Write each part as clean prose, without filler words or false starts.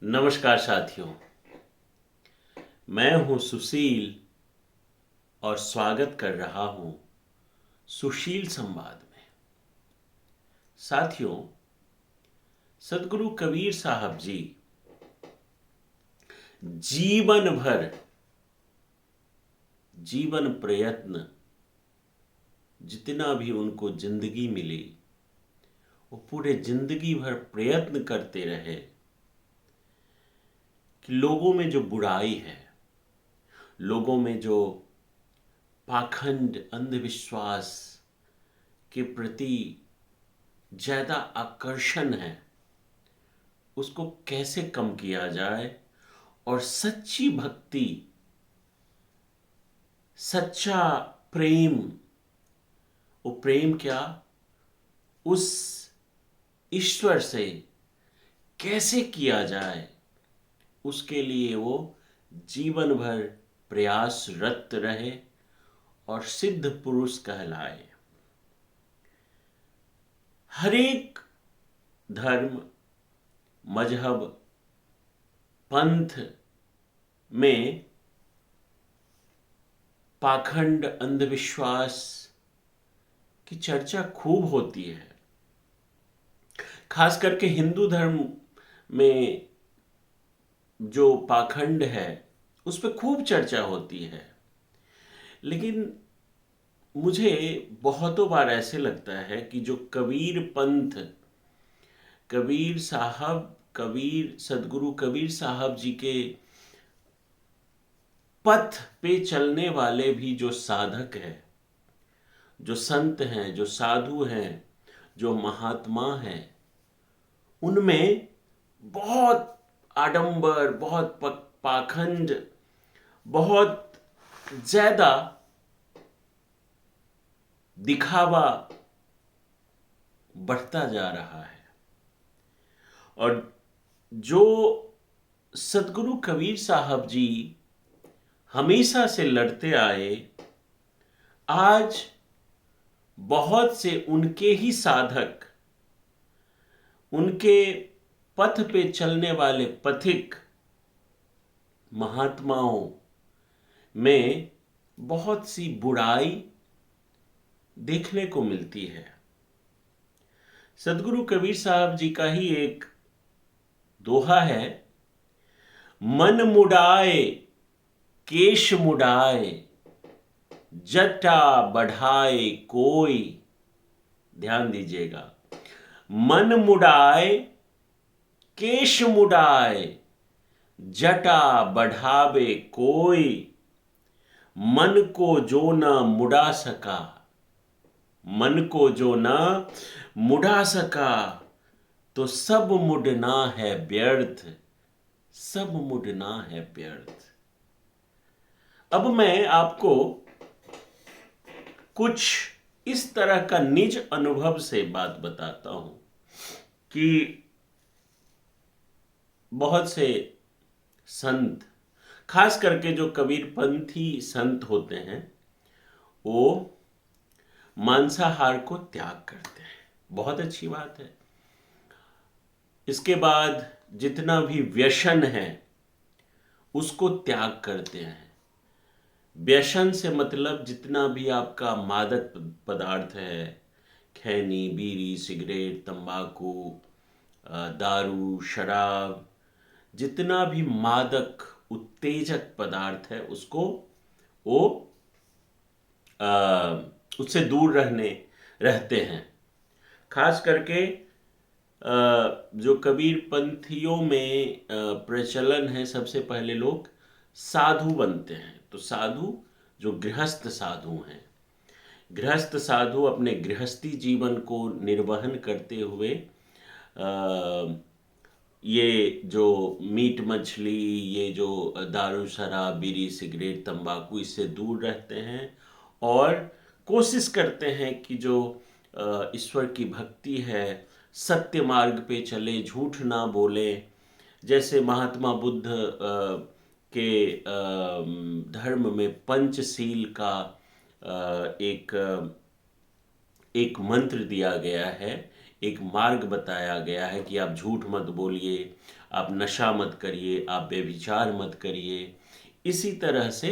नमस्कार साथियों। मैं हूं सुशील और स्वागत कर रहा हूं सुशील संवाद में। साथियों, सदगुरु कबीर साहब जी जीवन भर जीवन प्रयत्न जितना भी उनको जिंदगी मिली वो पूरे जिंदगी भर प्रयत्न करते रहे कि लोगों में जो बुराई है, लोगों में जो पाखंड अंधविश्वास के प्रति ज़्यादा आकर्षण है उसको कैसे कम किया जाए और सच्ची भक्ति, सच्चा प्रेम, वो प्रेम क्या, उस ईश्वर से कैसे किया जाए, उसके लिए वो जीवन भर प्रयासरत रहे और सिद्ध पुरुष कहलाए। हरेक धर्म, मजहब, पंथ में पाखंड अंधविश्वास की चर्चा खूब होती है। खास करके हिंदू धर्म में जो पाखंड है उस पर खूब चर्चा होती है। लेकिन मुझे बहुतों बार ऐसे लगता है कि जो कबीर पंथ, कबीर साहब, कबीर सदगुरु कबीर साहब जी के पथ पे चलने वाले भी जो साधक हैं, जो संत हैं, जो साधु हैं, जो महात्मा हैं, उनमें बहुत आडंबर, बहुत पाखंड, बहुत ज्यादा दिखावा बढ़ता जा रहा है। और जो सदगुरु कबीर साहब जी हमेशा से लड़ते आए, आज बहुत से उनके ही साधक, उनके पथ पे चलने वाले पथिक महात्माओं में बहुत सी बुराई देखने को मिलती है। सदगुरु कबीर साहब जी का ही एक दोहा है, मन मुड़ाए केश मुड़ाए जटा बढ़ाए कोई। ध्यान दीजिएगा, मन मुड़ाए केश मुड़ाए जटा बढ़ावे कोई, मन को जो न मुड़ा सका, मन को जो न मुड़ा सका तो सब मुड़ना है व्यर्थ, सब मुड़ना है व्यर्थ। अब मैं आपको कुछ इस तरह का निज अनुभव से बात बताता हूं कि बहुत से संत, खास करके जो कबीरपंथी संत होते हैं, वो मांसाहार को त्याग करते हैं। बहुत अच्छी बात है। इसके बाद जितना भी व्यसन है उसको त्याग करते हैं। व्यसन से मतलब जितना भी आपका मादक पदार्थ है, खैनी, बीड़ी, सिगरेट, तंबाकू, दारू, शराब, जितना भी मादक उत्तेजक पदार्थ है उसको वो उससे दूर रहते हैं। खास करके जो कबीर पंथियों में प्रचलन है, सबसे पहले लोग साधु बनते हैं। तो साधु जो गृहस्थ साधु हैं, गृहस्थ साधु अपने गृहस्थी जीवन को निर्वहन करते हुए ये जो मीट मछली, ये जो दारू शराब, बीड़ी, सिगरेट, तंबाकू, इससे दूर रहते हैं और कोशिश करते हैं कि जो ईश्वर की भक्ति है, सत्य मार्ग पे चले, झूठ ना बोले। जैसे महात्मा बुद्ध के धर्म में पंचशील का एक एक मंत्र दिया गया है, एक मार्ग बताया गया है कि आप झूठ मत बोलिए, आप नशा मत करिए, आप व्यभिचार मत करिए। इसी तरह से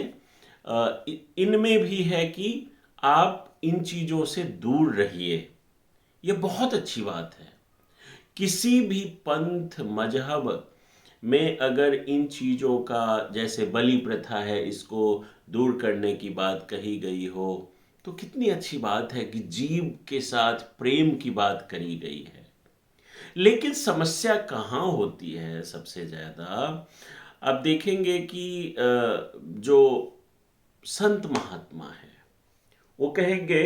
इनमें भी है कि आप इन चीज़ों से दूर रहिए। ये बहुत अच्छी बात है। किसी भी पंथ मजहब में अगर इन चीज़ों का, जैसे बलि प्रथा है, इसको दूर करने की बात कही गई हो, तो कितनी अच्छी बात है कि जीव के साथ प्रेम की बात करी गई है। लेकिन समस्या कहाँ होती है सबसे ज़्यादा? अब देखेंगे कि जो संत महात्मा है वो कहेंगे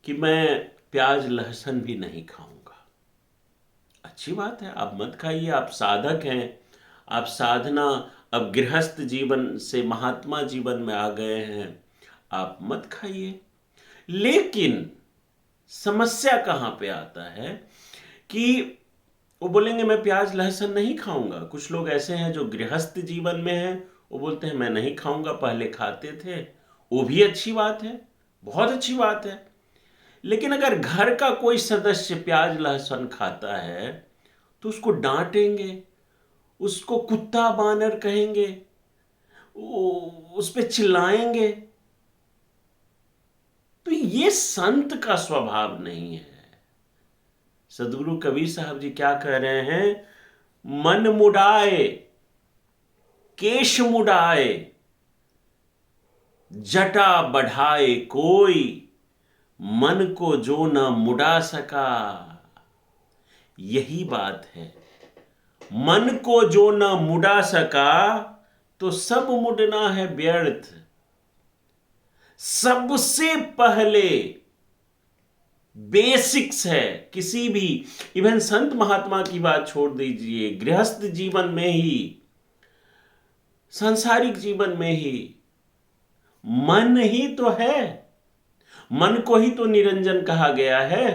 कि मैं प्याज लहसुन भी नहीं खाऊंगा। अच्छी बात है, आप मत खाइए, आप साधक हैं, आप साधना, अब गृहस्थ जीवन से महात्मा जीवन में आ गए हैं, आप मत खाइए। लेकिन समस्या कहाँ पे आता है कि वो बोलेंगे मैं प्याज लहसुन नहीं खाऊंगा। कुछ लोग ऐसे हैं जो गृहस्थ जीवन में हैं, वो बोलते हैं मैं नहीं खाऊंगा, पहले खाते थे। वो भी अच्छी बात है, बहुत अच्छी बात है। लेकिन अगर घर का कोई सदस्य प्याज लहसुन खाता है तो उसको डांटेंगे, उसको कुत्ता बानर कहेंगे, उस पे चिल्लाएंगे। तो ये संत का स्वभाव नहीं है। सदगुरु कबीर साहब जी क्या कह रहे हैं? मन मुड़ाए, केश मुड़ाए, जटा बढ़ाए कोई, मन को जो न मुड़ा सका। यही बात है, मन को जो न मुड़ा सका तो सब मुड़ना है व्यर्थ। सबसे पहले बेसिक्स है किसी भी, इवन संत महात्मा की बात छोड़ दीजिए, गृहस्थ जीवन में ही, सांसारिक जीवन में ही मन ही तो है। मन को ही तो निरंजन कहा गया है।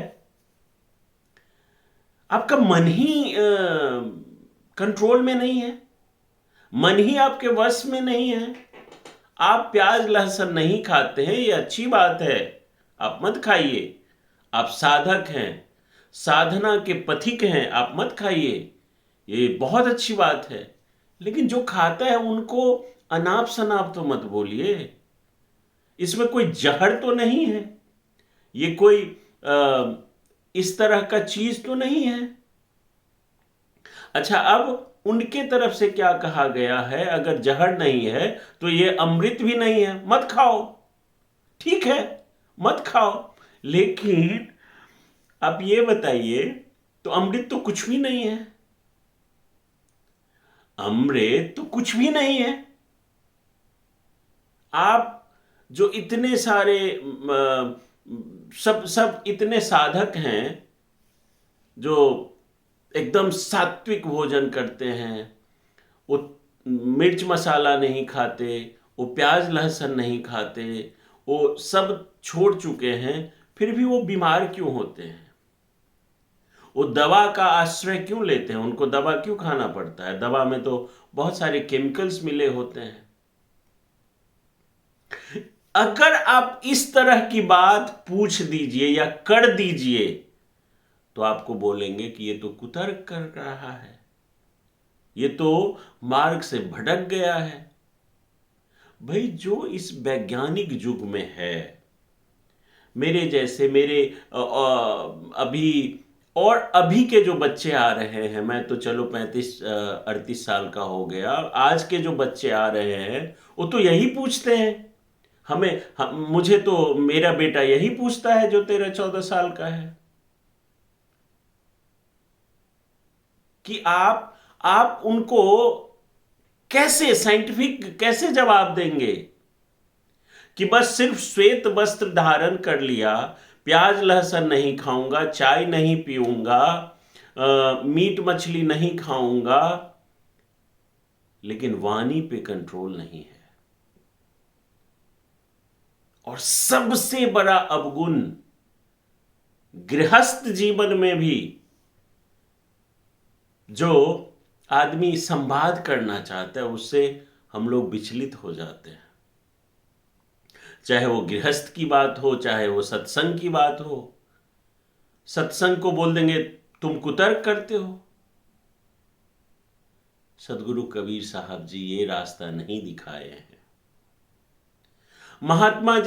आपका मन ही कंट्रोल में नहीं है, मन ही आपके वश में नहीं है। आप प्याज लहसुन नहीं खाते हैं, ये अच्छी बात है, आप मत खाइए। आप साधक हैं, साधना के पथिक हैं, आप मत खाइए, ये बहुत अच्छी बात है। लेकिन जो खाता है उनको अनाप शनाप तो मत बोलिए। इसमें कोई जहर तो नहीं है, ये कोई इस तरह का चीज तो नहीं है। अच्छा, अब उनके तरफ से क्या कहा गया है? अगर जहर नहीं है तो ये अमृत भी नहीं है, मत खाओ। ठीक है, मत खाओ। लेकिन आप ये बताइए, तो अमृत तो कुछ भी नहीं है, अमृत तो कुछ भी नहीं है। आप जो इतने सारे सब सब इतने साधक हैं जो एकदम सात्विक भोजन करते हैं, वो मिर्च मसाला नहीं खाते, वो प्याज लहसुन नहीं खाते, वो सब छोड़ चुके हैं, फिर भी वो बीमार क्यों होते हैं? वो दवा का आश्रय क्यों लेते हैं? उनको दवा क्यों खाना पड़ता है? दवा में तो बहुत सारे केमिकल्स मिले होते हैं। अगर आप इस तरह की बात पूछ दीजिए या कर दीजिए तो आपको बोलेंगे कि ये तो कुतर्क कर रहा है, ये तो मार्ग से भटक गया है। भाई, जो इस वैज्ञानिक युग में है, मेरे जैसे, मेरे अभी और अभी के जो बच्चे आ रहे हैं, मैं तो चलो 35-38 साल का हो गया, आज के जो बच्चे आ रहे हैं वो तो यही पूछते हैं मुझे तो मेरा बेटा यही पूछता है जो 13-14 साल का है कि आप उनको कैसे साइंटिफिक कैसे जवाब देंगे कि बस सिर्फ श्वेत वस्त्र धारण कर लिया, प्याज लहसुन नहीं खाऊंगा, चाय नहीं पीऊंगा, मीट मछली नहीं खाऊंगा, लेकिन वाणी पे कंट्रोल नहीं है। और सबसे बड़ा अवगुण गृहस्थ जीवन में भी जो आदमी संवाद करना चाहता है उससे हम लोग विचलित हो जाते हैं। चाहे वो गृहस्थ की बात हो, चाहे वो सत्संग की बात हो, सत्संग को बोल देंगे तुम कुतर्क करते हो। सदगुरु कबीर साहब जी ये रास्ता नहीं दिखाए हैं। महात्मा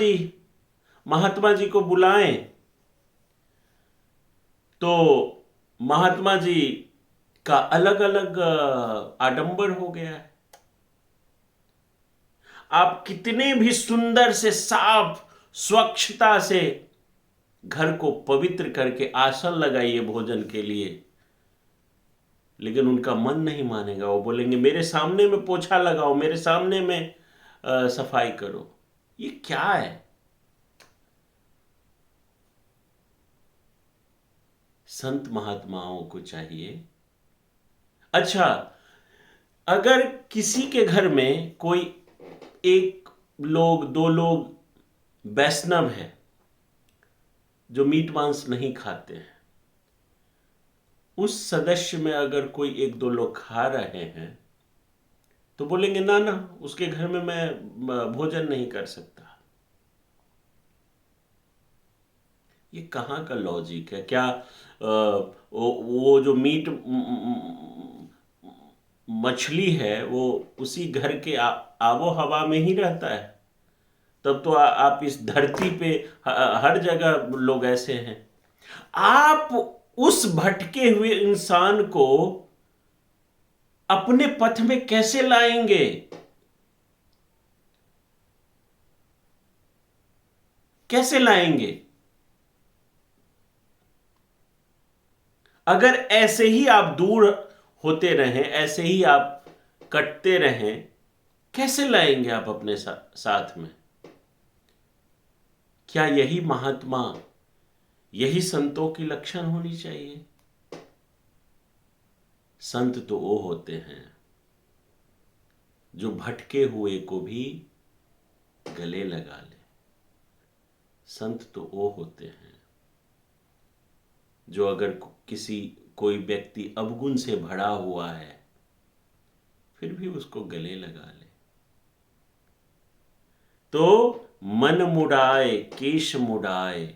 जी को बुलाएं तो महात्मा जी का अलग अलग आडंबर हो गया है। आप कितने भी सुंदर से साफ स्वच्छता से घर को पवित्र करके आसन लगाइए भोजन के लिए, लेकिन उनका मन नहीं मानेगा। वो बोलेंगे मेरे सामने में पोछा लगाओ, मेरे सामने में सफाई करो। ये क्या है? संत महात्माओं को चाहिए। अच्छा, अगर किसी के घर में कोई एक लोग दो लोग वैष्णव है जो मीट मांस नहीं खाते हैं, उस सदस्य में अगर कोई एक दो लोग खा रहे हैं तो बोलेंगे ना ना, उसके घर में मैं भोजन नहीं कर सकता। ये कहाँ का लॉजिक है? क्या वो जो मीट मछली है वो उसी घर के आबो हवा में ही रहता है? तब तो आप इस धरती पे हर जगह लोग ऐसे हैं। आप उस भटके हुए इंसान को अपने पथ में कैसे लाएंगे? कैसे लाएंगे? अगर ऐसे ही आप दूर होते रहें, ऐसे ही आप कटते रहें, कैसे लाएंगे आप अपने साथ में? क्या यही महात्मा, यही संतों की लक्षण होनी चाहिए? संत तो वो होते हैं जो भटके हुए को भी गले लगा ले। संत तो वो होते हैं जो अगर कोई व्यक्ति अवगुण से भरा हुआ है फिर भी उसको गले लगा ले। तो मन मुड़ाए केश मुड़ाए,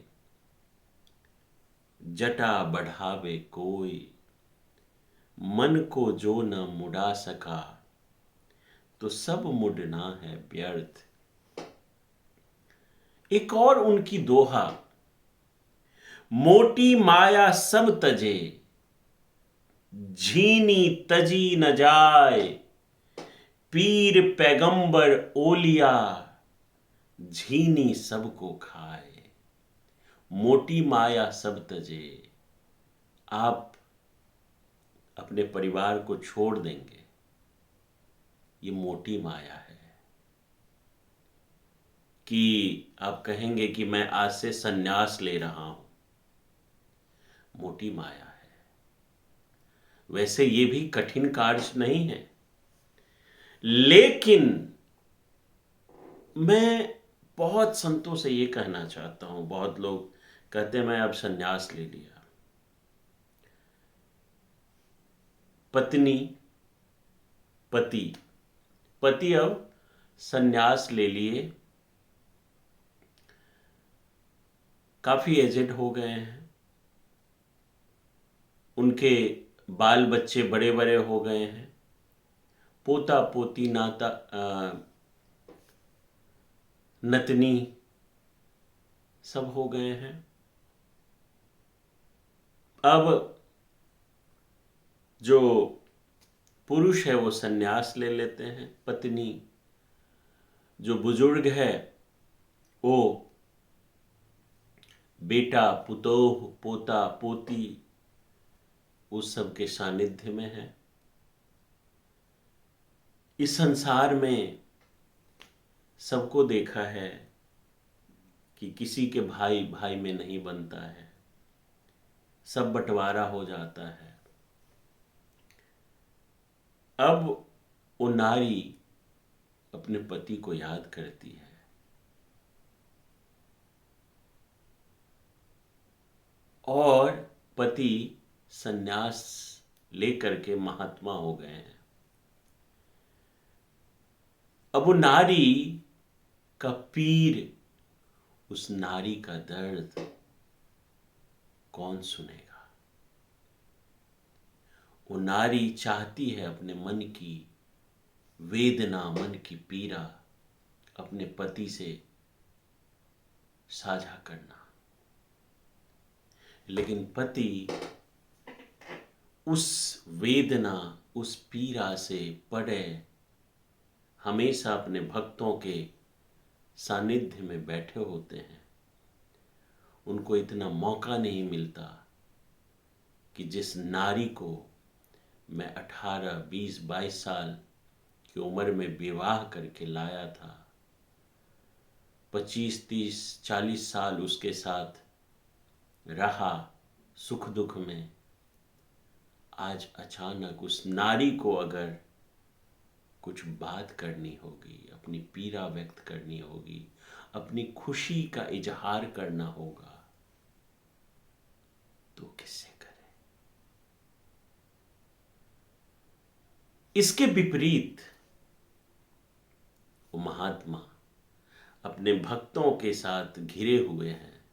जटा बढ़ावे कोई, मन को जो न मुड़ा सका तो सब मुड़ना है व्यर्थ। एक और उनकी दोहा, मोटी माया सब तजे, झीनी तजी न जाए, पीर पैगंबर ओलिया, झीनी सबको खाए। मोटी माया सब तजे, आप अपने परिवार को छोड़ देंगे, ये मोटी माया है। कि आप कहेंगे कि मैं आज से संन्यास ले रहा हूं, मोटी माया है। वैसे ये भी कठिन कार्य नहीं है, लेकिन मैं बहुत संतों से ये कहना चाहता हूं। बहुत लोग कहते हैं मैं अब संन्यास ले लिया। पति अब संन्यास ले लिए, काफी एजेड हो गए हैं, उनके बाल बच्चे बड़े बड़े हो गए हैं, पोता पोती नाता नतनी सब हो गए हैं। अब जो पुरुष है वो संन्यास ले लेते हैं, पत्नी जो बुजुर्ग है वो बेटा पुतोह पोता पोती उस सब के सानिध्य में है। इस संसार में सबको देखा है कि किसी के भाई भाई में नहीं बनता है, सब बंटवारा हो जाता है। अब वो नारी अपने पति को याद करती है और पति संन्यास लेकर के महात्मा हो गए हैं। अब वो नारी का पीर, उस नारी का दर्द कौन सुनेगा? वो नारी चाहती है अपने मन की वेदना, मन की पीड़ा अपने पति से साझा करना, लेकिन पति उस वेदना, उस पीड़ा से परे हमेशा अपने भक्तों के सानिध्य में बैठे होते हैं। उनको इतना मौका नहीं मिलता कि जिस नारी को मैं 18, 20, 22 साल की उम्र में विवाह करके लाया था, 25, 30, 40 साल उसके साथ रहा सुख दुख में, आज अचानक उस नारी को अगर कुछ बात करनी होगी, अपनी पीड़ा व्यक्त करनी होगी, अपनी खुशी का इजहार करना होगा, तो किससे करे? इसके विपरीत वो महात्मा अपने भक्तों के साथ घिरे हुए हैं,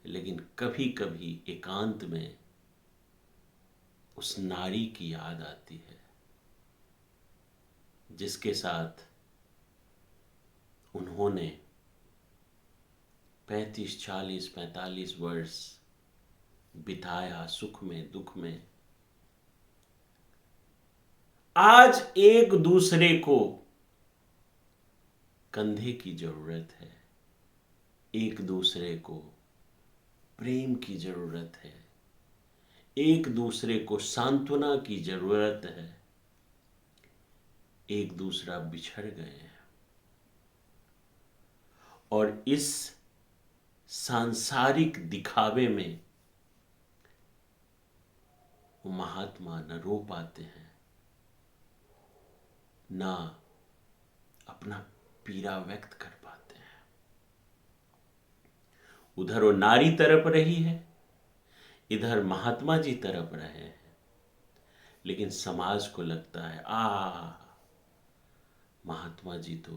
लेकिन कभी कभी एकांत में उस नारी की याद आती है जिसके साथ उन्होंने 35, 40, 45 वर्ष बिताया, सुख में दुख में। आज एक दूसरे को कंधे की जरूरत है, एक दूसरे को प्रेम की जरूरत है, एक दूसरे को सांत्वना की जरूरत है। एक दूसरा बिछड़ गए हैं और इस सांसारिक दिखावे में वो महात्मा न रो पाते हैं, ना अपना पीड़ा व्यक्त कर पाते हैं। उधर वो नारी तड़प रही है, इधर महात्मा जी तड़प रहे हैं, लेकिन समाज को लगता है महात्मा जी तो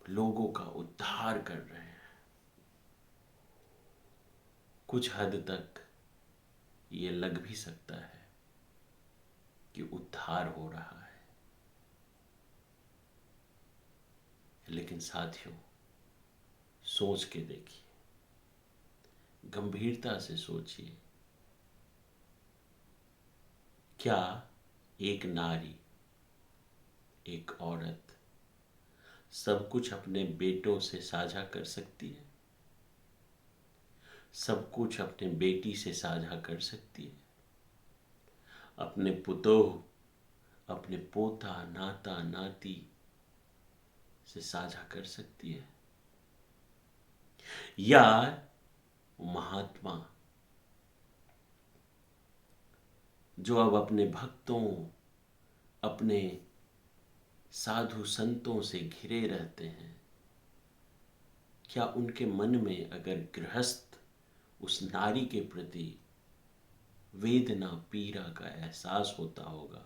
लोगों का उद्धार कर रहे हैं। कुछ हद तक ये लग भी सकता है कि उद्धार हो रहा है, लेकिन साथियों सोच के देखिए, गंभीरता से सोचिए, क्या एक नारी, एक औरत सब कुछ अपने बेटों से साझा कर सकती है? सब कुछ अपने बेटी से साझा कर सकती है? अपने पुतोह, अपने पोता, नाता, नाती से साझा कर सकती है? या महात्मा जो अब अपने भक्तों, अपने साधु संतों से घिरे रहते हैं, क्या उनके मन में अगर गृहस्थ उस नारी के प्रति वेदना, पीड़ा का एहसास होता होगा,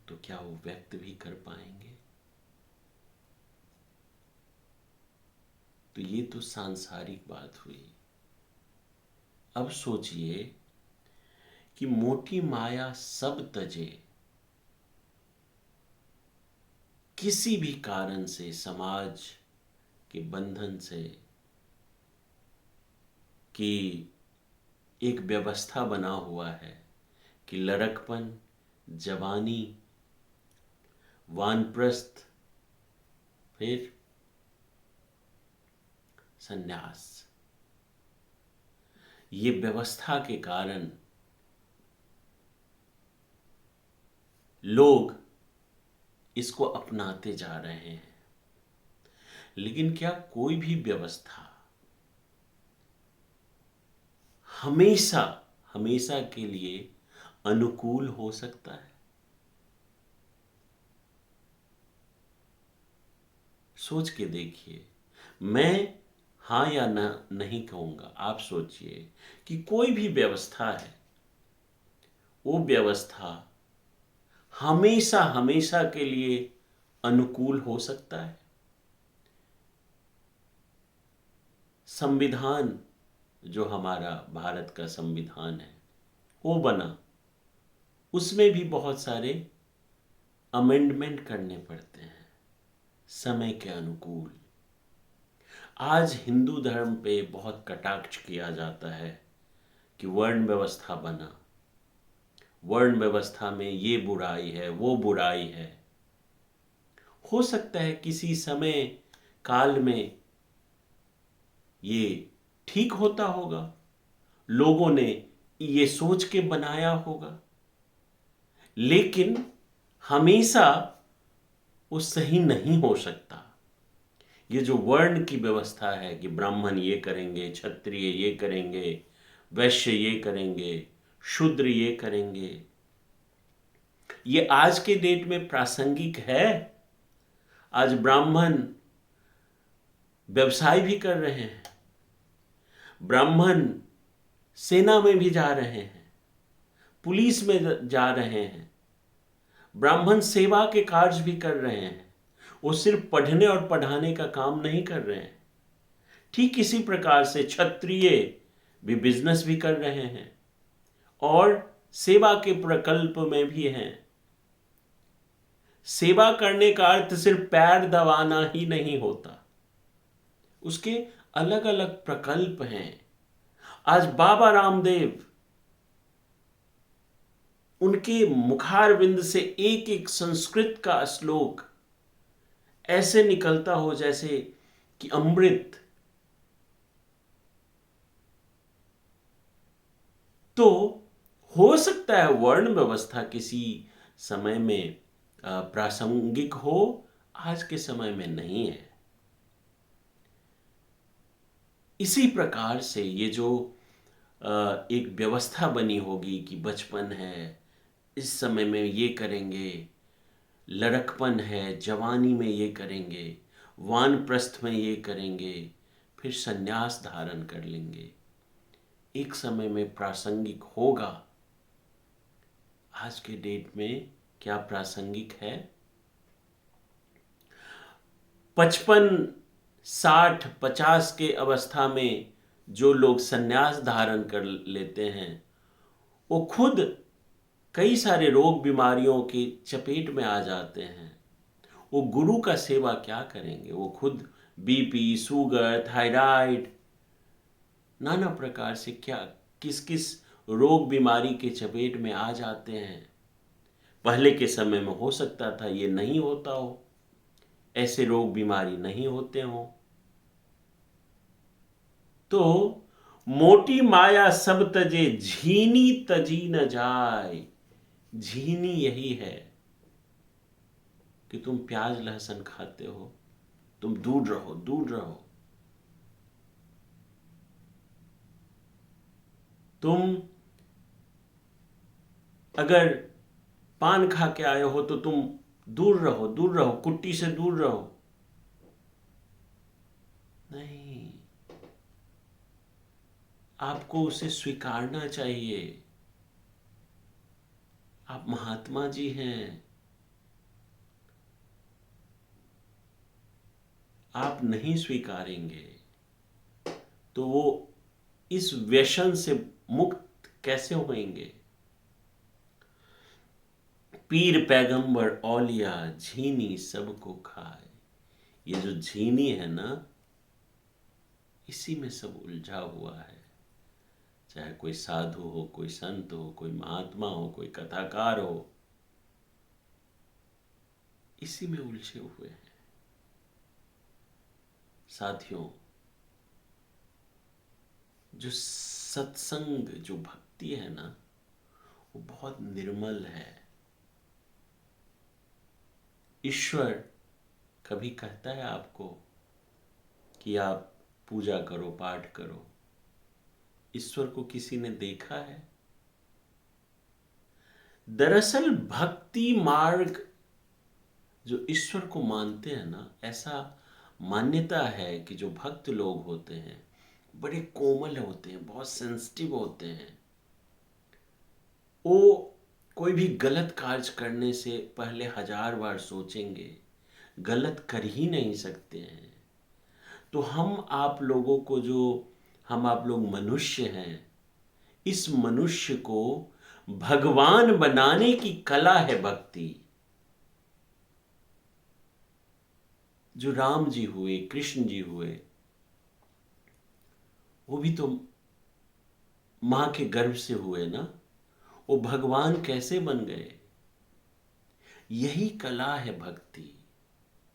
तो क्या वो व्यक्त भी कर पाएंगे? तो ये तो सांसारिक बात हुई। अब सोचिए कि मोटी माया सब तजे, किसी भी कारण से, समाज के बंधन से, कि एक व्यवस्था बना हुआ है कि लड़कपन, जवानी, वानप्रस्थ, फिर संन्यास, ये व्यवस्था के कारण लोग इसको अपनाते जा रहे हैं। लेकिन क्या कोई भी व्यवस्था हमेशा हमेशा के लिए अनुकूल हो सकता है? सोच के देखिए। मैं हाँ या ना नहीं कहूंगा, आप सोचिए कि कोई भी व्यवस्था है, वो व्यवस्था हमेशा हमेशा के लिए अनुकूल हो सकता है? संविधान जो हमारा भारत का संविधान है वो बना, उसमें भी बहुत सारे अमेंडमेंट करने पड़ते हैं समय के अनुकूल। आज हिंदू धर्म पे बहुत कटाक्ष किया जाता है कि वर्ण व्यवस्था बना, वर्ण व्यवस्था में ये बुराई है वो बुराई है। हो सकता है किसी समय काल में ये ठीक होता होगा, लोगों ने ये सोच के बनाया होगा, लेकिन हमेशा वो सही नहीं हो सकता। ये जो वर्ण की व्यवस्था है कि ब्राह्मण ये करेंगे, क्षत्रिय ये करेंगे, वैश्य ये करेंगे, शूद्र ये करेंगे, ये आज के डेट में प्रासंगिक है। आज ब्राह्मण व्यवसाय भी कर रहे हैं, ब्राह्मण सेना में भी जा रहे हैं, पुलिस में जा रहे हैं, ब्राह्मण सेवा के कार्य भी कर रहे हैं। वो सिर्फ पढ़ने और पढ़ाने का काम नहीं कर रहे हैं। ठीक इसी प्रकार से क्षत्रिय भी बिजनेस भी कर रहे हैं और सेवा के प्रकल्प में भी हैं। सेवा करने का अर्थ सिर्फ पैर दबाना ही नहीं होता, उसके अलग अलग प्रकल्प हैं। आज बाबा रामदेव, उनके मुखारविंद से एक एक संस्कृत का श्लोक ऐसे निकलता हो जैसे कि अमृत। तो हो सकता है वर्ण व्यवस्था किसी समय में प्रासंगिक हो, आज के समय में नहीं है। इसी प्रकार से ये जो एक व्यवस्था बनी होगी कि बचपन है, इस समय में ये करेंगे, लड़कपन है, जवानी में ये करेंगे, वानप्रस्थ में ये करेंगे, फिर संन्यास धारण कर लेंगे, एक समय में प्रासंगिक होगा। आज के डेट में क्या प्रासंगिक है? 55, 60, 50 के अवस्था में जो लोग संन्यास धारण कर लेते हैं वो खुद कई सारे रोग बीमारियों की चपेट में आ जाते हैं। वो गुरु का सेवा क्या करेंगे? वो खुद बीपी, शुगर, थायराइड, नाना प्रकार से क्या किस किस रोग बीमारी के चपेट में आ जाते हैं। पहले के समय में हो सकता था ये नहीं होता हो, ऐसे रोग बीमारी नहीं होते हो। तो मोटी माया सब तजे, झीनी तजी न जाए। झीनी यही है कि तुम प्याज लहसुन खाते हो, तुम दूर रहो, दूर रहो। तुम अगर पान खा के आए हो तो तुम दूर रहो, दूर रहो, कुट्टी से दूर रहो। नहीं, आपको उसे स्वीकारना चाहिए। आप महात्मा जी हैं, आप नहीं स्वीकारेंगे तो वो इस व्यसन से मुक्त कैसे होंगे? पीर पैगंबर औलिया, झीनी सबको खाए। ये जो झीनी है ना, इसी में सब उलझा हुआ है। चाहे कोई साधु हो, कोई संत हो, कोई महात्मा हो, कोई कथाकार हो, इसी में उलझे हुए हैं। साथियों, जो सत्संग, जो भक्ति है ना, वो बहुत निर्मल है। ईश्वर कभी कहता है आपको कि आप पूजा करो, पाठ करो? ईश्वर को किसी ने देखा है? दरअसल भक्ति मार्ग जो ईश्वर को मानते हैं ना, ऐसा मान्यता है कि जो भक्त लोग होते हैं बड़े कोमल होते हैं, बहुत सेंसिटिव होते हैं। वो कोई भी गलत कार्य करने से पहले 1000 बार सोचेंगे, गलत कर ही नहीं सकते हैं। तो हम आप लोगों को, जो हम आप लोग मनुष्य हैं, इस मनुष्य को भगवान बनाने की कला है भक्ति। जो राम जी हुए, कृष्ण जी हुए, वो भी तो मां के गर्भ से हुए ना। वो भगवान कैसे बन गए? यही कला है भक्ति।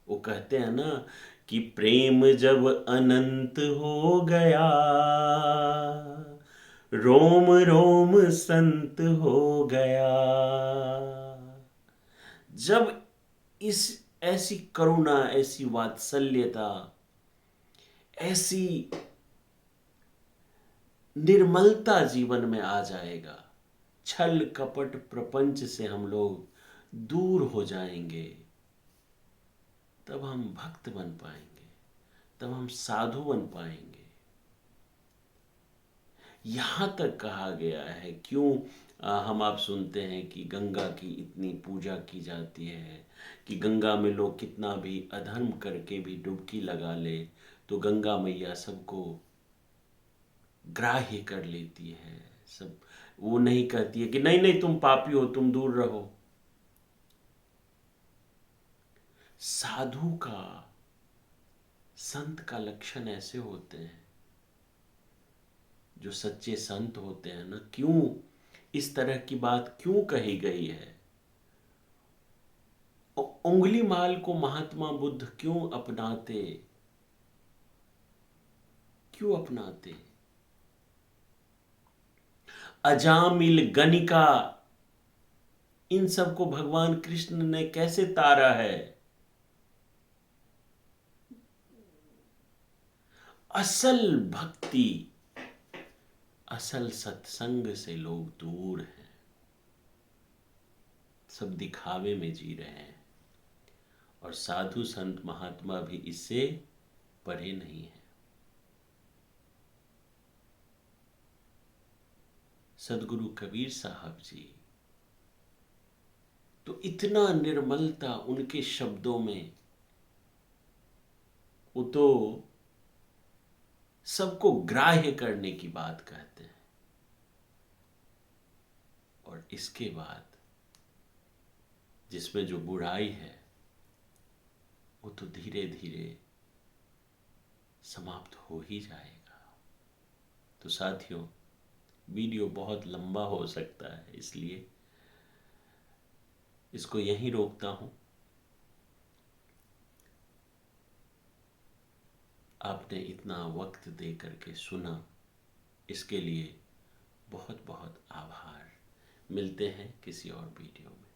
वो कहते हैं ना कि प्रेम जब अनंत हो गया, रोम रोम संत हो गया। जब इस ऐसी करुणा, ऐसी वात्सल्यता, ऐसी निर्मलता जीवन में आ जाएगा, छल कपट प्रपंच से हम लोग दूर हो जाएंगे, तब हम भक्त बन पाएंगे, तब हम साधु बन पाएंगे। यहां तक कहा गया है, क्यों हम आप सुनते हैं कि गंगा की इतनी पूजा की जाती है, कि गंगा में लोग कितना भी अधर्म करके भी डुबकी लगा ले तो गंगा मैया सबको ग्राह्य कर लेती है। सब, वो नहीं कहती है कि नहीं नहीं तुम पापी हो, तुम दूर रहो। साधु का, संत का लक्षण ऐसे होते हैं, जो सच्चे संत होते हैं ना। क्यों इस तरह की बात क्यों कही गई है? उंगली माल को महात्मा बुद्ध क्यों अपनाते? क्यों अपनाते? अजामिल, गणिका, इन सबको भगवान कृष्ण ने कैसे तारा है? असल भक्ति, असल सत्संग से लोग दूर हैं, सब दिखावे में जी रहे हैं। और साधु संत महात्मा भी इससे परे नहीं है। सदगुरु कबीर साहब जी, तो इतना निर्मलता उनके शब्दों में, वो तो सबको ग्राह्य करने की बात कहते हैं। और इसके बाद जिसमें जो बुराई है, वो तो धीरे धीरे समाप्त हो ही जाएगा। तो साथियों, वीडियो बहुत लंबा हो सकता है, इसलिए इसको यहीं रोकता हूं। आपने इतना वक्त दे करके सुना, इसके लिए बहुत बहुत आभार। मिलते हैं किसी और वीडियो में।